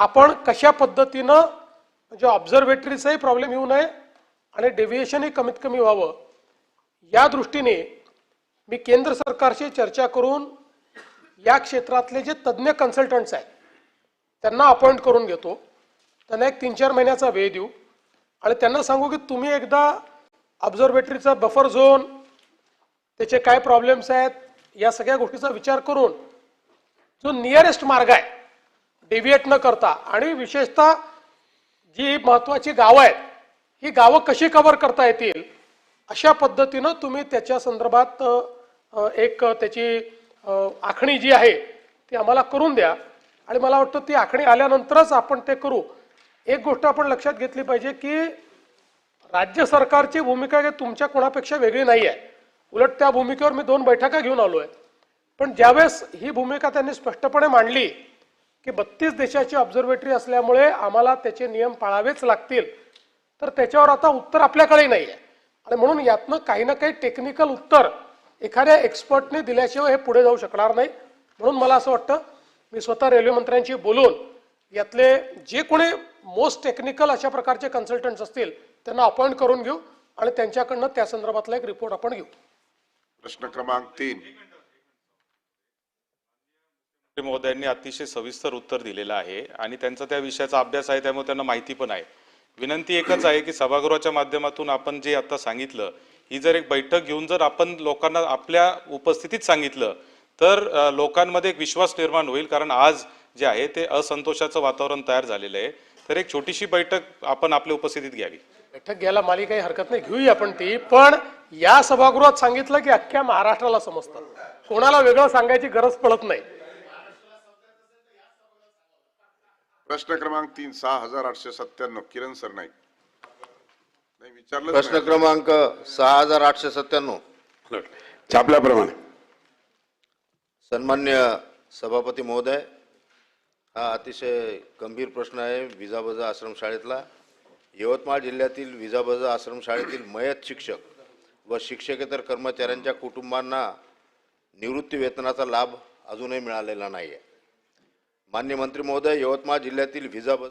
आपण कशा पद्धतीनं म्हणजे ऑब्झर्वेटरीचाही प्रॉब्लेम येऊ नये आणि डेव्हिएशनही कमीत कमी व्हावं या दृष्टीने मी केंद्र सरकारशी चर्चा करून या क्षेत्रातले जे तज्ज्ञ कन्सल्टंट्स आहेत त्यांना अपॉइंट करून घेतो. त्यांना एक 3-4 महिन्याचा वेळ देऊ आणि त्यांना सांगू की तुम्ही एकदा ऑब्झर्वेटरीचा बफर झोन, त्याचे काय प्रॉब्लेम्स आहेत, या सगळ्या गोष्टीचा विचार करून जो नियरेस्ट मार्ग आहे डेव्हिएट न करता आणि विशेषतः जी महत्त्वाची गावं आहेत ही गावं कशी कव्हर करता येतील अशा पद्धतीनं तुम्ही त्याच्या संदर्भात एक त्याची आखणी जी आहे ती आम्हाला करून द्या. आणि मला वाटतं ती आखणी आल्यानंतरच आपण ते करू. एक गोष्ट आपण लक्षात घेतली पाहिजे की राज्य सरकारची भूमिका काही तुमच्या कोणापेक्षा वेगळी नाही आहे. उलट त्या भूमिकेवर मी 2 बैठका घेऊन आलो आहे. पण ज्यावेळेस ही भूमिका त्यांनी स्पष्टपणे मांडली की 32 देशाची ऑब्झर्वेटरी असल्यामुळे आम्हाला त्याचे नियम पाळावेच लागतील, तर त्याच्यावर आता उत्तर आपल्याकडे नाही आहे. आणि म्हणून यातनं काही ना काही टेक्निकल उत्तर एखाद्या एक्सपर्टने दिल्याशिवाय हे पुढे जाऊ शकणार नाही. म्हणून मला असं वाटतं मी स्वतः रेल्वे मंत्र्यांशी बोलून यातले जे कोणी मोस्ट टेक्निकल अशा प्रकारचे कन्सल्टंट्स असतील त्यांना अपॉइंट करून घेऊ आणि त्यांच्याकडनं त्या संदर्भातला एक रिपोर्ट आपण घेऊ. प्रश्न क्रमांक 3. महोदयांनी अतिशय सविस्तर उत्तर दिलेलं आहे आणि त्यांचा त्या विषयाचा अभ्यास आहे, त्यामुळे त्यांना माहिती पण आहे. विनंती एकच आहे की सभागृहाच्या माध्यमातून आपण जे आता सांगितलं ही जर एक बैठक घेऊन जर आपण लोकांना आपल्या उपस्थितीत सांगितलं तर लोकांमध्ये एक विश्वास निर्माण होईल. कारण आज जे आहे ते असंतोषाचं वातावरण तयार झालेलं आहे. तर एक छोटीशी बैठक आपण आपल्या उपस्थितीत घ्यावी. बैठक घ्यायला मला काही हरकत नाही, घेऊया आपण ती. पण या सभागृहात सांगितलं की अख्ख्या महाराष्ट्राला समजतं, कोणाला वेगळं सांगायची गरज पडत नाही. प्रश्न क्रमांक 3 6897 किरण सरनाईक. नाही विचारलं. प्रश्न क्रमांक 6897 छापल्याप्रमाणे. सन्मान्य सभापती महोदय, हा अतिशय गंभीर प्रश्न आहे विजाबजा आश्रमशाळेतला. यवतमाळ जिल्ह्यातील विजाबजा आश्रमशाळेतील मयत शिक्षक व शिक्षकेतर कर्मचाऱ्यांच्या कुटुंबांना निवृत्ती वेतनाचा लाभ अजूनही मिळालेला नाही आहे. माननीय मंत्री महोदय, यवतमाळ जिल्ह्यातील विजाबजा